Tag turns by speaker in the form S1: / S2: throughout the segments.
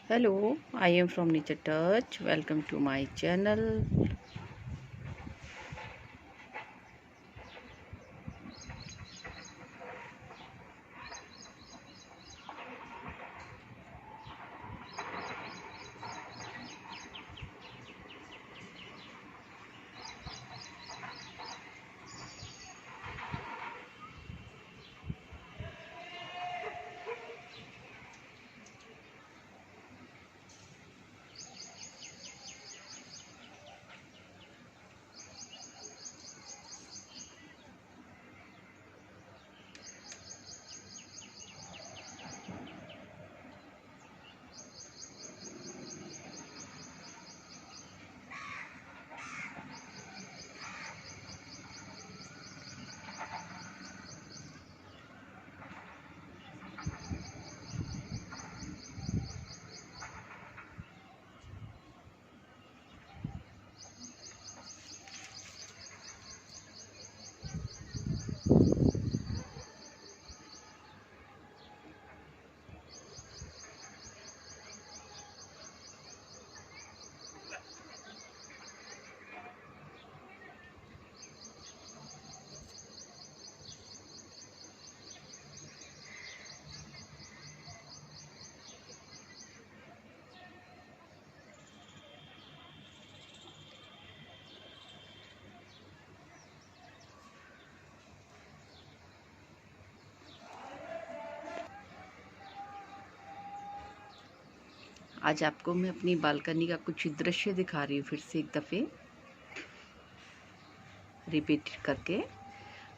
S1: Hello, I am from Nature Touch. Welcome to my channel. आज आपको मैं अपनी बालकनी का कुछ दृश्य दिखा रही हूँ, फिर से एक दफ़े रिपीट करके।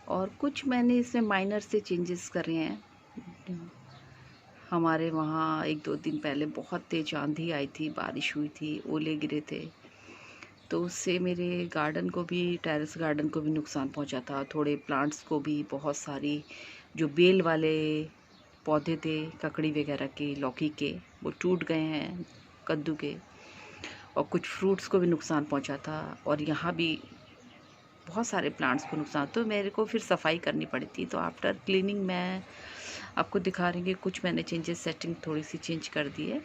S1: और कुछ मैंने इसमें माइनर से चेंजेस करे हैं। हमारे वहाँ एक दो दिन पहले बहुत तेज आंधी आई थी, बारिश हुई थी, ओले गिरे थे, तो उससे मेरे गार्डन को भी, टेरेस गार्डन को भी नुकसान पहुंचा था। थोड़े प्लांट्स को भी, बहुत सारी जो बेल वाले पौधे थे ककड़ी वगैरह के, लौकी के, वो टूट गए हैं, कद्दू के, और कुछ फ्रूट्स को भी नुकसान पहुंचा था। और यहाँ भी बहुत सारे प्लांट्स को नुकसान, तो मेरे को फिर सफाई करनी पड़ी थी। तो आफ्टर क्लीनिंग मैं आपको दिखा रही हूँ कि कुछ मैंने चेंजेस, सेटिंग थोड़ी सी चेंज कर दी है।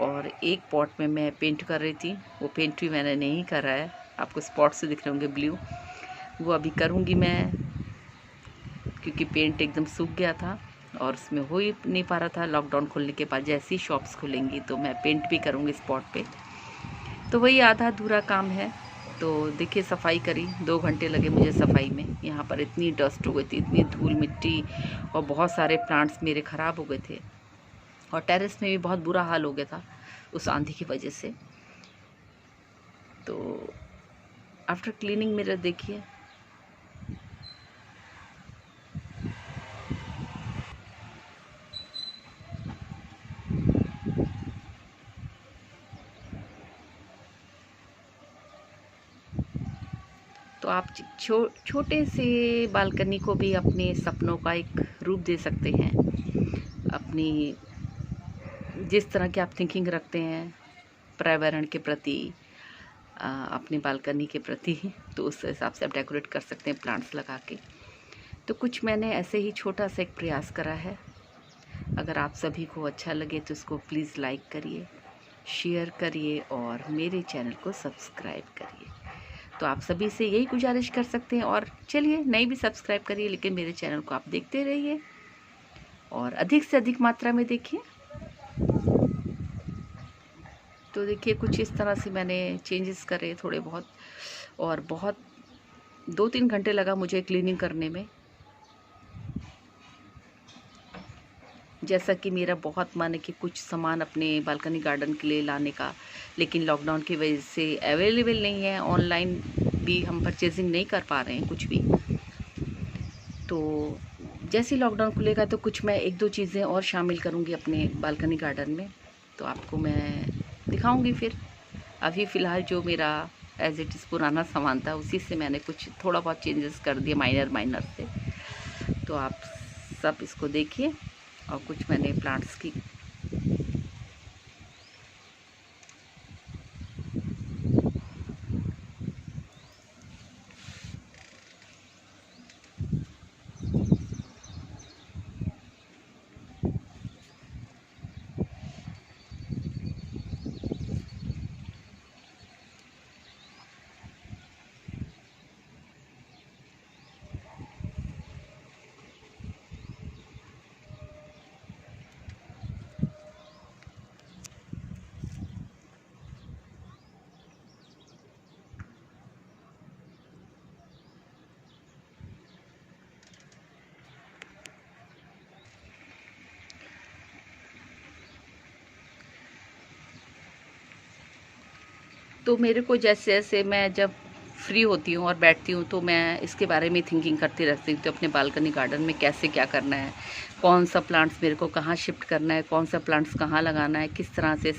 S1: और एक पॉट में मैं पेंट कर रही थी, वो पेंट भी मैंने नहीं करा है, आपको स्पॉट से दिख रहे होंगे ब्लू, वो अभी करूँगी मैं, क्योंकि पेंट एकदम सूख गया था और उसमें हो ही नहीं पा रहा था। लॉकडाउन खुलने के बाद जैसी शॉप्स खुलेंगी तो मैं पेंट भी करूँगी स्पॉट पे, तो वही आधा अधूरा काम है। तो देखिए, सफाई करी, 2 घंटे लगे मुझे सफाई में। यहाँ पर इतनी डस्ट हो गई थी, इतनी धूल मिट्टी, और बहुत सारे प्लांट्स मेरे ख़राब हो गए थे, और टेरेस में भी बहुत बुरा हाल हो गया था उस आंधी की वजह से। तो आफ्टर क्लीनिंग मेरा देखिए, तो आप छोटे से बालकनी को भी अपने सपनों का एक रूप दे सकते हैं। अपनी जिस तरह की आप थिंकिंग रखते हैं पर्यावरण के प्रति, अपनी बालकनी के प्रति, तो उस हिसाब से आप डेकोरेट कर सकते हैं प्लांट्स लगा के। तो कुछ मैंने ऐसे ही छोटा सा एक प्रयास करा है। अगर आप सभी को अच्छा लगे तो इसको प्लीज़ लाइक करिए, शेयर करिए, और मेरे चैनल को सब्सक्राइब करिए। तो आप सभी से यही गुजारिश कर सकते हैं। और चलिए, नहीं भी सब्सक्राइब करिए, लेकिन मेरे चैनल को आप देखते रहिए और अधिक से अधिक मात्रा में देखिए। तो देखिए, कुछ इस तरह से मैंने चेंजेस करे थोड़े बहुत, और बहुत 2-3 घंटे लगा मुझे क्लीनिंग करने में। जैसा कि मेरा बहुत मन है कि कुछ सामान अपने बालकनी गार्डन के लिए लाने का, लेकिन लॉकडाउन की वजह से अवेलेबल नहीं है। ऑनलाइन भी हम परचेजिंग नहीं कर पा रहे हैं कुछ भी। तो जैसे ही लॉकडाउन खुलेगा तो कुछ मैं एक दो चीज़ें और शामिल करूँगी अपने बालकनी गार्डन में, तो आपको मैं दिखाऊँगी फिर। अभी फ़िलहाल जो मेरा एज़ इट इज़ पुराना सामान था, उसी से मैंने कुछ थोड़ा बहुत चेंजेस कर दिए, माइनर माइनर से। तो आप सब इसको देखिए। और कुछ मैंने प्लांट्स की तो मेरे को जैसे जैसे मैं जब फ्री होती हूँ और बैठती हूँ तो मैं इसके बारे में थिंकिंग करती रहती हूँ, तो अपने बालकनी गार्डन में कैसे क्या करना है, कौन सा प्लांट्स मेरे को कहाँ शिफ्ट करना है, कौन सा प्लांट्स कहाँ लगाना है, किस तरह से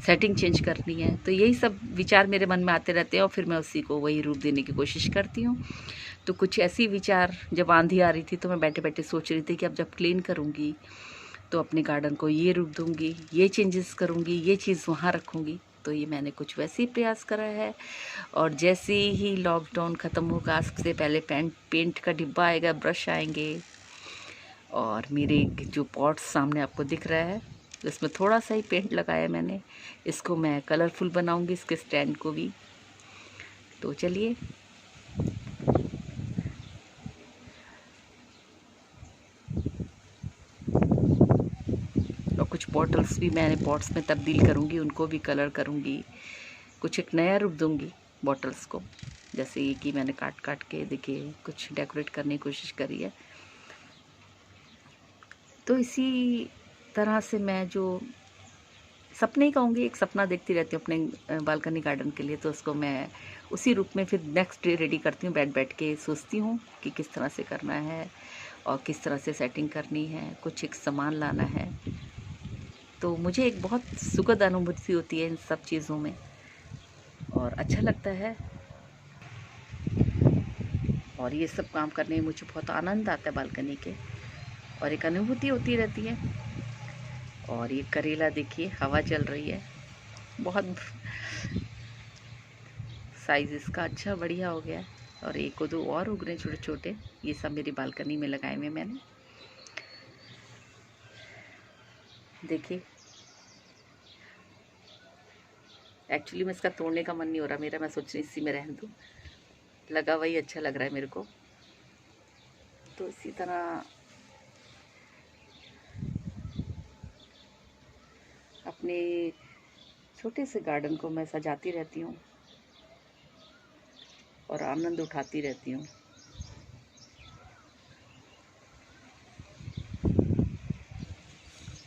S1: सेटिंग चेंज करनी है। तो यही सब विचार मेरे मन में आते रहते हैं और फिर मैं उसी को वही रूप देने की कोशिश करती हूँ। तो कुछ ऐसी विचार, जब आंधी आ रही थी तो मैं बैठे बैठे सोच रही थी कि अब जब क्लीन करूँगी तो अपने गार्डन को ये रूप दूँगी, ये चेंजेस करूँगी, ये चीज़ वहाँ रखूँगी। तो ये मैंने कुछ वैसे ही प्रयास करा है। और जैसे ही लॉकडाउन ख़त्म होगा, सबसे पहले पेंट का डिब्बा आएगा, ब्रश आएंगे, और मेरे जो पॉट्स सामने आपको दिख रहा है इसमें थोड़ा सा ही पेंट लगाया मैंने। इसको मैं कलरफुल बनाऊंगी, इसके स्टैंड को भी। तो चलिए, और कुछ बॉटल्स भी मैंने पॉट्स में तब्दील करूंगी, उनको भी कलर करूंगी, कुछ एक नया रूप दूंगी बॉटल्स को। जैसे ये कि मैंने काट काट के देखिए कुछ डेकोरेट करने की कोशिश करी है। तो इसी तरह से मैं जो सपने ही कहूँगी, एक सपना देखती रहती हूँ अपने बालकनी गार्डन के लिए, तो उसको मैं उसी रूप में फिर नेक्स्ट डे रेडी करती हूँ। बैठ बैठ के सोचती हूँ कि किस तरह से करना है और किस तरह से सेटिंग करनी है, कुछ एक सामान लाना है। तो मुझे एक बहुत सुखद अनुभूति होती है इन सब चीज़ों में और अच्छा लगता है। और ये सब काम करने में मुझे बहुत आनंद आता है बालकनी के, और एक अनुभूति होती रहती है। और ये करेला देखिए, हवा चल रही है, बहुत साइज़ इसका अच्छा बढ़िया हो गया है। और एक को दो और उग रहे छोटे छोटे, ये सब मेरी बालकनी में लगाए हुए मैंने। देखिए, एक्चुअली मैं इसका तोड़ने का मन नहीं हो रहा मेरा, मैं सोच रही इसी में रहने दूँ, लगा वही अच्छा लग रहा है मेरे को। तो इसी तरह अपने छोटे से गार्डन को मैं सजाती रहती हूँ और आनंद उठाती रहती हूँ।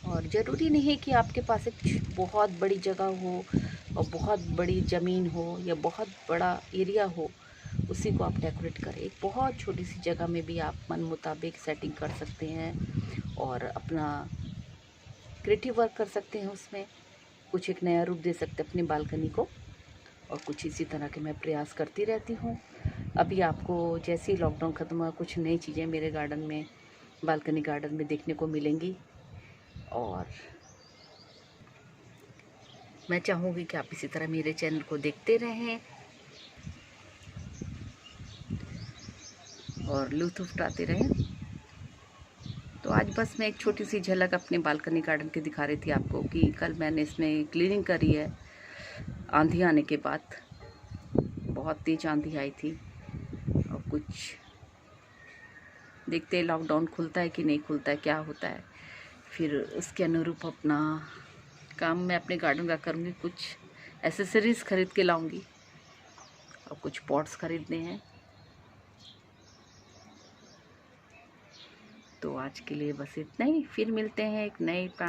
S1: और ज़रूरी नहीं है कि आपके पास एक बहुत बड़ी जगह हो और बहुत बड़ी ज़मीन हो या बहुत बड़ा एरिया हो, उसी को आप डेकोरेट करें। एक बहुत छोटी सी जगह में भी आप मन मुताबिक सेटिंग कर सकते हैं और अपना क्रिएटिव वर्क कर सकते हैं उसमें, कुछ एक नया रूप दे सकते हैं अपनी बालकनी को। और कुछ इसी तरह के मैं प्रयास करती रहती हूँ। अभी आपको जैसे ही लॉकडाउन ख़त्म हुआ, कुछ नई चीज़ें मेरे गार्डन में, बालकनी गार्डन में देखने को मिलेंगी। और मैं चाहूँगी कि आप इसी तरह मेरे चैनल को देखते रहें और लुत्फ़ उठाते रहें। तो आज बस मैं एक छोटी सी झलक अपने बालकनी गार्डन की दिखा रही थी आपको कि कल मैंने इसमें क्लीनिंग करी है आंधी आने के बाद। बहुत तेज़ आंधी आई थी और कुछ देखते हैं लॉकडाउन खुलता है कि नहीं खुलता है, क्या होता है, फिर उसके अनुरूप अपना काम मैं अपने गार्डन का करूँगी। कुछ एसेसरीज़ ख़रीद के लाऊंगी और कुछ पॉट्स ख़रीदने हैं। तो आज के लिए बस इतना ही, फिर मिलते हैं एक नए